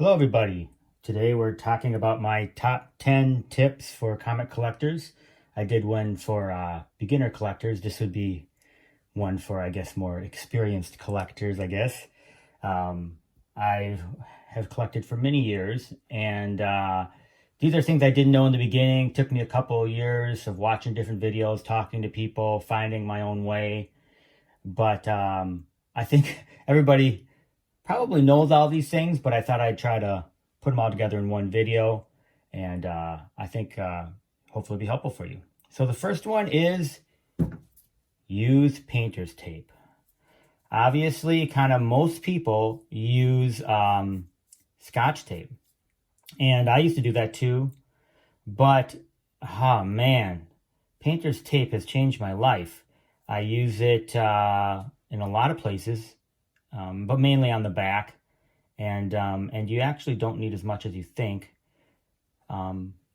Hello everybody. Today we're talking about my top 10 tips for comic collectors. I did one for beginner collectors. This would be one for, I guess, more experienced collectors, I guess. I have collected for many years, and these are things I didn't know in the beginning. It took me a couple of years of watching different videos, talking to people, finding my own way. But I think everybody probably knows all these things, but I thought I'd try to put them all together in one video, and I think hopefully it'll be helpful for you. So the first one is use painter's tape. Obviously, kind of most people use Scotch tape, and I used to do that too, but man, painter's tape has changed my life. I use it in a lot of places, but mainly on the back, and you actually don't need as much as you think.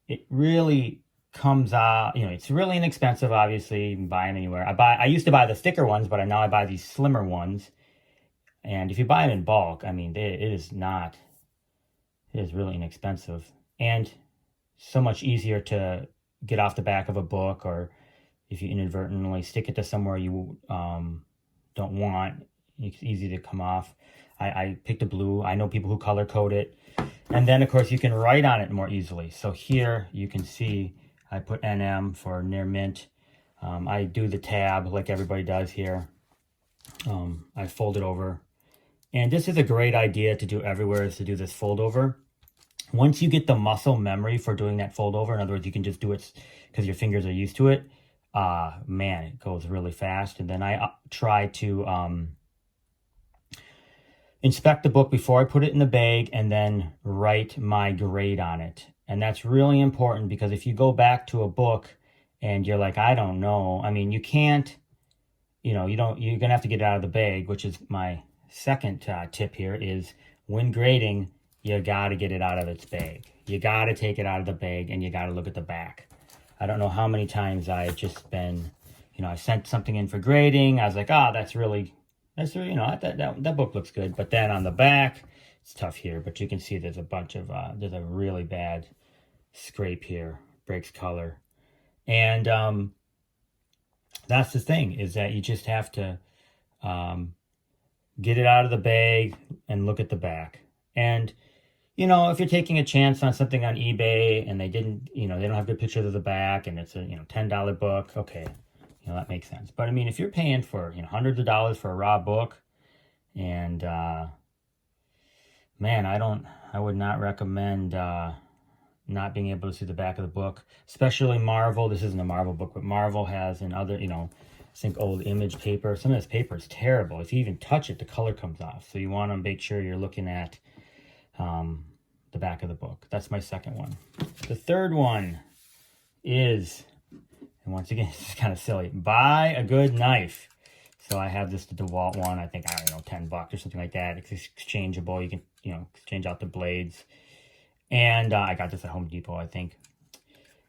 It really comes out, it's really inexpensive. Obviously, you can buy them anywhere. I used to buy the thicker ones, but now I buy these slimmer ones. And if you buy them in bulk, I mean, it is really inexpensive and so much easier to get off the back of a book, or if you inadvertently stick it to somewhere you don't want, it's easy to come off. I picked a blue. I know people who color code it. And then, of course, you can write on it more easily. So here you can see I put NM for near mint. I do the tab like everybody does here. I fold it over. And this is a great idea to do everywhere, is to do this fold over. Once you get the muscle memory for doing that fold over, in other words, you can just do it because your fingers are used to it. Man, it goes really fast. And then I try to inspect the book before I put it in the bag, and then write my grade on it. And that's really important, because if you go back to a book and you're like, I don't know, I mean, you can't, you're gonna have to get it out of the bag, which is my second tip here, is when grading, you gotta get it out of its bag. You gotta take it out of the bag, and you gotta look at the back. I don't know how many times I've just been, I sent something in for grading. I was like, that book looks good. But then on the back, it's tough here. But you can see there's a bunch of, there's a really bad scrape here, breaks color. And that's the thing, is that you just have to get it out of the bag and look at the back. And, if you're taking a chance on something on eBay and they didn't, they don't have good pictures of the back, and it's a, $10 book, okay. That makes sense. But I mean, if you're paying for, hundreds of dollars for a raw book, and man, I would not recommend not being able to see the back of the book, especially Marvel. This isn't a Marvel book, but Marvel has another, I think old Image paper. Some of this paper is terrible. If you even touch it, the color comes off. So you want to make sure you're looking at the back of the book. That's my second one. The third one is, and once again, it's kind of silly, buy a good knife. So I have this DeWalt one, I think, $10 or something like that. It's exchangeable. You can, exchange out the blades. And I got this at Home Depot, I think.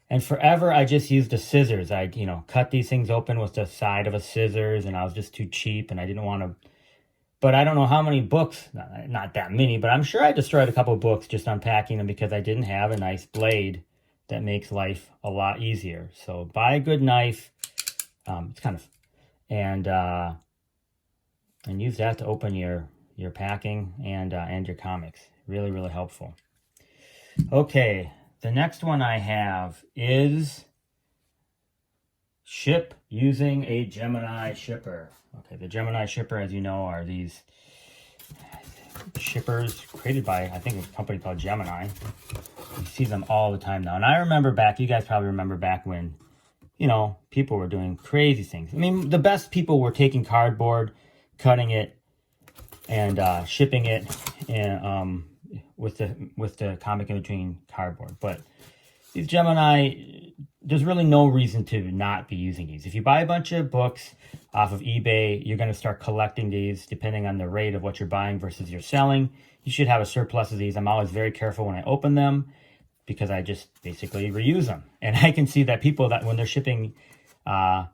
And forever, I just used the scissors. I, cut these things open with the side of a scissors, and I was just too cheap, and I didn't want to. But I don't know how many books, not that many, but I'm sure I destroyed a couple of books just unpacking them because I didn't have a nice blade that makes life a lot easier. So buy a good knife. It's kind of, and use that to open your packing and your comics. Really, really helpful. Okay, the next one I have is ship using a Gemini shipper. Okay, the Gemini shipper, as you know, are these shippers created by, I think, a company called Gemini. You see them all the time now. And I remember back, you guys probably remember back when, people were doing crazy things. I mean, the best people were taking cardboard, cutting it, and shipping it with the comic in between cardboard. But these Gemini, there's really no reason to not be using these. If you buy a bunch of books off of eBay, you're going to start collecting these depending on the rate of what you're buying versus you're selling. You should have a surplus of these. I'm always very careful when I open them, because I just basically reuse them. And I can see that people, that when they're shipping comics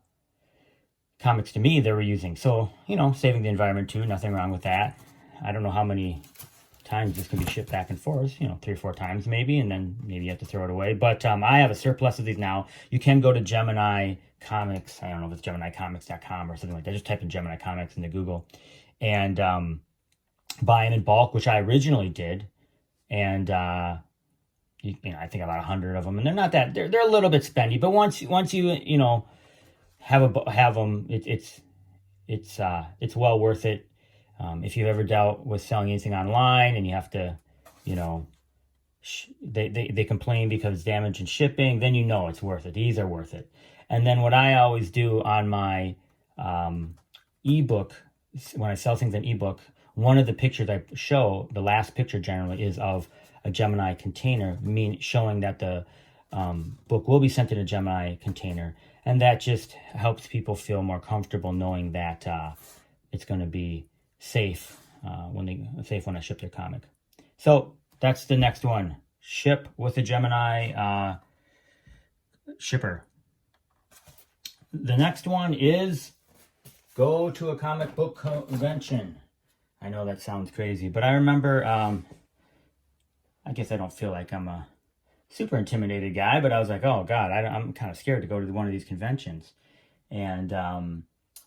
to me, they're reusing. So, saving the environment too, nothing wrong with that. I don't know how many times this can be shipped back and forth, 3 or 4 times maybe, and then maybe you have to throw it away. But I have a surplus of these now. You can go to Gemini Comics. I don't know if it's GeminiComics.com or something like that. Just type in Gemini Comics into Google and buy them in bulk, which I originally did. And I think about 100 of them, and they're not that, they're a little bit spendy, but once you have them, it's well worth it. If you've ever dealt with selling anything online and you have to, they complain because it's damage in shipping, then it's worth it. These are worth it. And then what I always do on my ebook, when I sell things in ebook, one of the pictures I show, the last picture generally, is of a Gemini container, showing that the book will be sent in a Gemini container. And that just helps people feel more comfortable knowing that it's going to be safe when I ship their comic. So that's the next one. Ship with a Gemini shipper. The next one is go to a comic book convention. I know that sounds crazy, but I remember, I guess I don't feel like I'm a super intimidated guy, but I was like, oh God, I'm kind of scared to go to one of these conventions. And,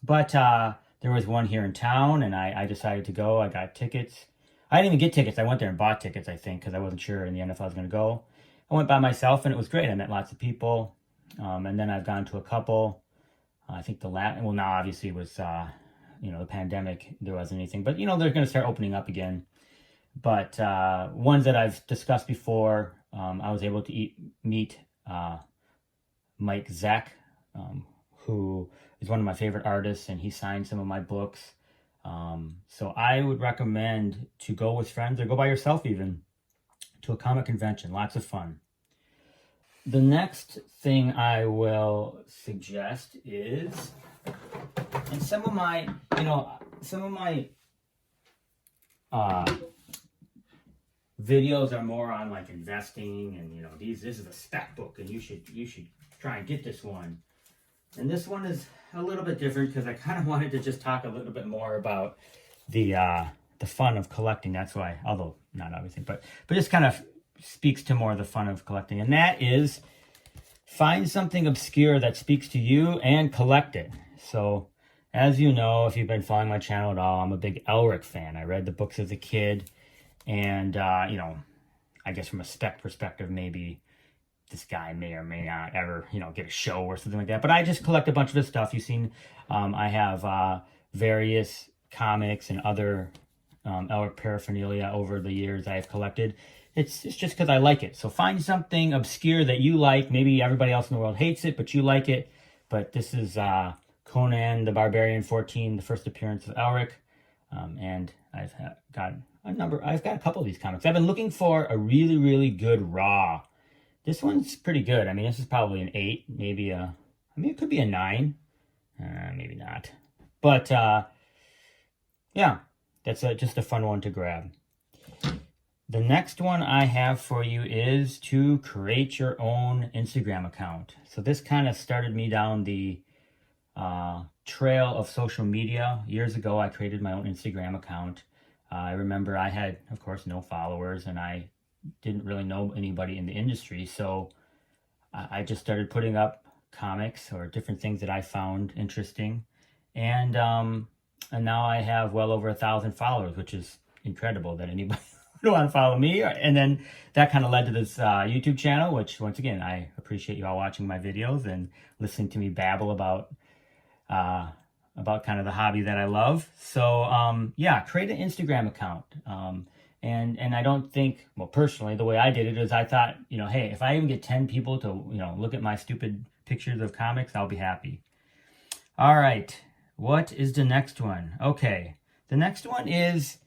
but there was one here in town, and I decided to go. I got tickets. I didn't even get tickets. I went there and bought tickets, I think, because I wasn't sure in the end if I was going to go. I went by myself, and it was great. I met lots of people. And then I've gone to a couple. I think now obviously it was, the pandemic, there wasn't anything, but they're going to start opening up again. But ones that I've discussed before, I was able to meet Mike Zeck, who is one of my favorite artists, and he signed some of my books. So I would recommend to go with friends or go by yourself even to a comic convention. Lots of fun. The next thing I will suggest is, and some of my videos are more on like investing, and this is a spec book, and you should try and get this one. And this one is a little bit different because I kind of wanted to just talk a little bit more about the fun of collecting. That's why, although not obviously, but just kind of speaks to more of the fun of collecting, and that is find something obscure that speaks to you and collect it. So, as you know, if you've been following my channel at all, I'm a big Elric fan. I read the books as a kid, and I guess from a spec perspective, maybe this guy may or may not ever get a show or something like that. But I just collect a bunch of his stuff. You've seen I have various comics and other Elric paraphernalia over the years I've collected. It's just because I like it. So find something obscure that you like. Maybe everybody else in the world hates it, but you like it. But this is Conan the Barbarian 14, the first appearance of Elric. And I've got a couple of these comics. I've been looking for a really, really good raw. This one's pretty good. I mean, this is probably an 8, maybe it could be a 9. Maybe not. But, yeah, that's just a fun one to grab. The next one I have for you is to create your own Instagram account. So this kind of started me down the trail of social media. Years ago, I created my own Instagram account. I remember I had, of course, no followers, and I didn't really know anybody in the industry. So I just started putting up comics or different things that I found interesting. And now I have well over 1,000 followers, which is incredible that anybody would want to follow me. And then that kind of led to this YouTube channel, which once again, I appreciate you all watching my videos and listening to me babble about kind of the hobby that I love. So yeah, create an Instagram account. And I don't think, well, personally, the way I did it is I thought, hey, if I even get 10 people to, look at my stupid pictures of comics, I'll be happy. All right. What is the next one? Okay. The next one is,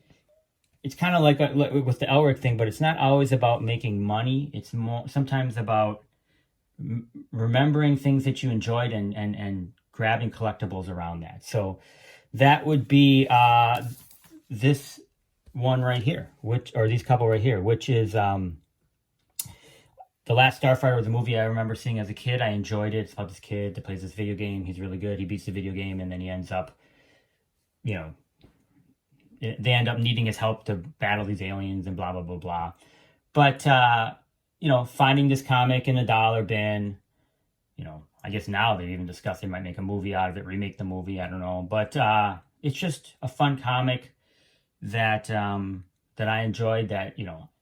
it's kind of like with the Elric thing, but it's not always about making money. It's sometimes about remembering things that you enjoyed and grabbing collectibles around that. So that would be this one right here, these couple right here, which is The Last Starfighter was a movie I remember seeing as a kid. I enjoyed it. It's about this kid that plays this video game. He's really good. He beats the video game, and then he ends up, they end up needing his help to battle these aliens and blah, blah, blah, blah. But, finding this comic in a dollar bin, I guess now they even discussed they might make a movie out of it, remake the movie, I don't know. But it's just a fun comic that that I enjoyed, that,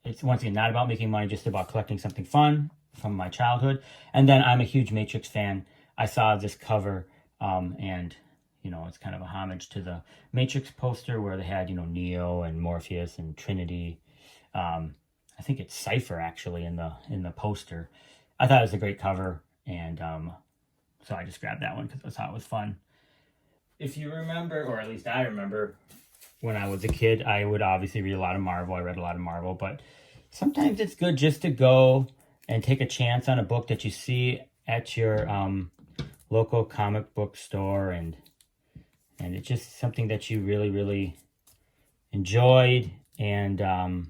it's once again not about making money, just about collecting something fun from my childhood. And then I'm a huge Matrix fan. I saw this cover, and it's kind of a homage to the Matrix poster where they had, Neo and Morpheus and Trinity. I think it's Cypher actually in the poster. I thought it was a great cover, and so I just grabbed that one because I thought it was fun. If you remember, or at least I remember, when I was a kid, I would obviously read a lot of Marvel. I read a lot of Marvel, but sometimes it's good just to go and take a chance on a book that you see at your local comic book store, and it's just something that you really, really enjoyed. And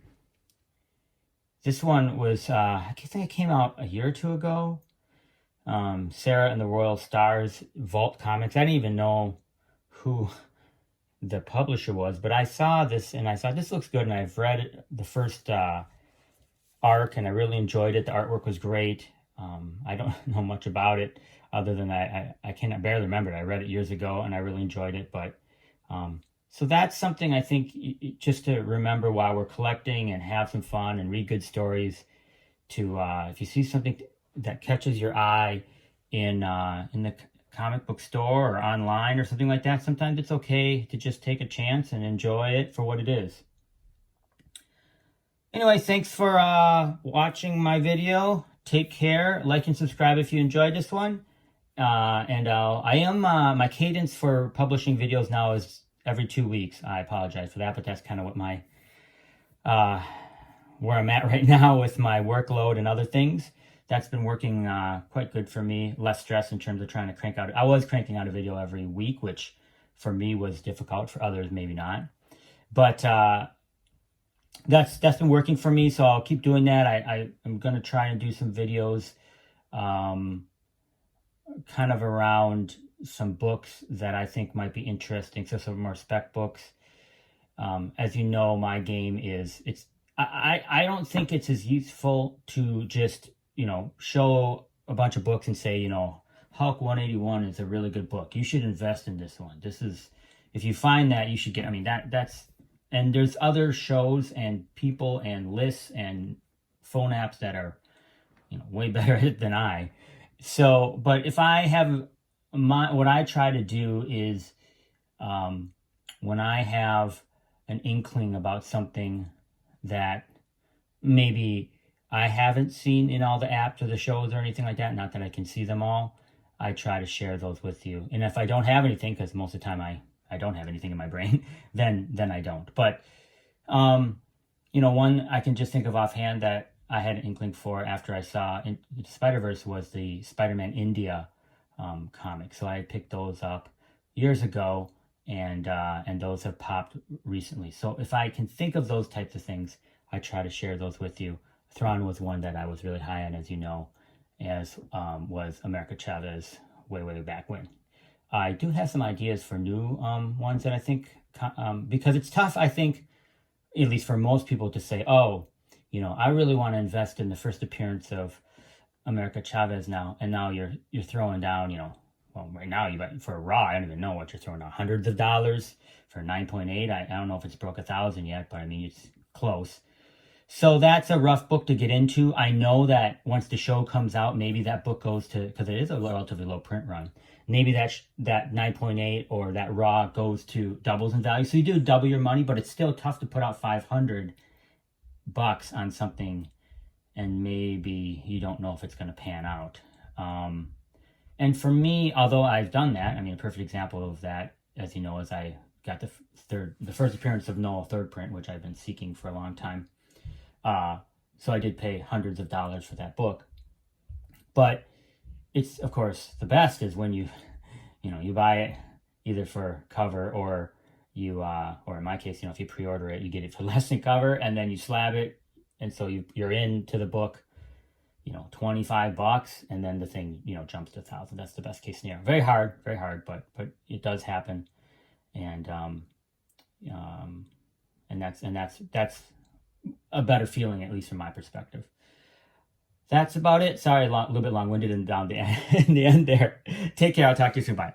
this one was, I think it came out a year or two ago. Sarah and the Royal Stars, Vault Comics. I didn't even know who the publisher was, but I saw this and I thought, this looks good, and I've read the first arc and I really enjoyed it. The artwork was great. I don't know much about it other than I barely remember it. I read it years ago and I really enjoyed it. But so that's something I think just to remember while we're collecting and have some fun and read good stories. To if you see something that catches your eye in the comic book store or online or something like that, sometimes it's okay to just take a chance and enjoy it for what it is. Anyway, thanks for watching my video. Take care. Like and subscribe if you enjoyed this one. And I am my cadence for publishing videos now is every 2 weeks. I apologize for that, but that's kind of what my where I'm at right now with my workload and other things. That's been working quite good for me. Less stress in terms of trying to crank out. I was cranking out a video every week, which for me was difficult. For others, maybe not. But that's been working for me, so I'll keep doing that. I'm going to try and do some videos kind of around some books that I think might be interesting. So some more spec books. As you know, my game is, I don't think it's as useful to just show a bunch of books and say, Hulk 181 is a really good book. You should invest in this one. This is, if you find that, you should get, that's, and there's other shows and people and lists and phone apps that are, way better than I. So, but if I have what I try to do is, when I have an inkling about something that maybe I haven't seen in all the apps or the shows or anything like that, not that I can see them all, I try to share those with you. And if I don't have anything, because most of the time I don't have anything in my brain, then I don't. But, one I can just think of offhand that I had an inkling for after I saw in Spider-Verse was the Spider-Man India comic. So I had picked those up years ago, and those have popped recently. So if I can think of those types of things, I try to share those with you. Thrawn was one that I was really high on, as you know, as was America Chavez way back when. I do have some ideas for new ones that I think, because it's tough, I think, at least for most people, to say, oh, I really want to invest in the first appearance of America Chavez now, and now you're throwing down, well, right now, for Raw, I don't even know what you're throwing down, hundreds of dollars for 9.8. I don't know if it's broke 1,000 yet, but it's close. So that's a rough book to get into. I know that once the show comes out, maybe that book goes to, because it is a relatively low print run, maybe that 9.8 or that Raw goes to doubles in value. So you do double your money, but it's still tough to put out $500 on something and maybe you don't know if it's going to pan out. And for me, although I've done that, a perfect example of that, as you know, is I got the first appearance of Noel third print, which I've been seeking for a long time. So I did pay hundreds of dollars for that book. But it's, of course, the best is when you buy it either for cover or you, or in my case, if you pre-order it, you get it for less than cover, and then you slab it. And so you're into the book, $25, and then the thing, jumps to 1,000. That's the best case scenario. Very hard, but it does happen. And, and that's a better feeling, at least from my perspective. That's about it. Sorry, a little bit long-winded and down the end, in the end there. Take care. I'll talk to you soon. Bye.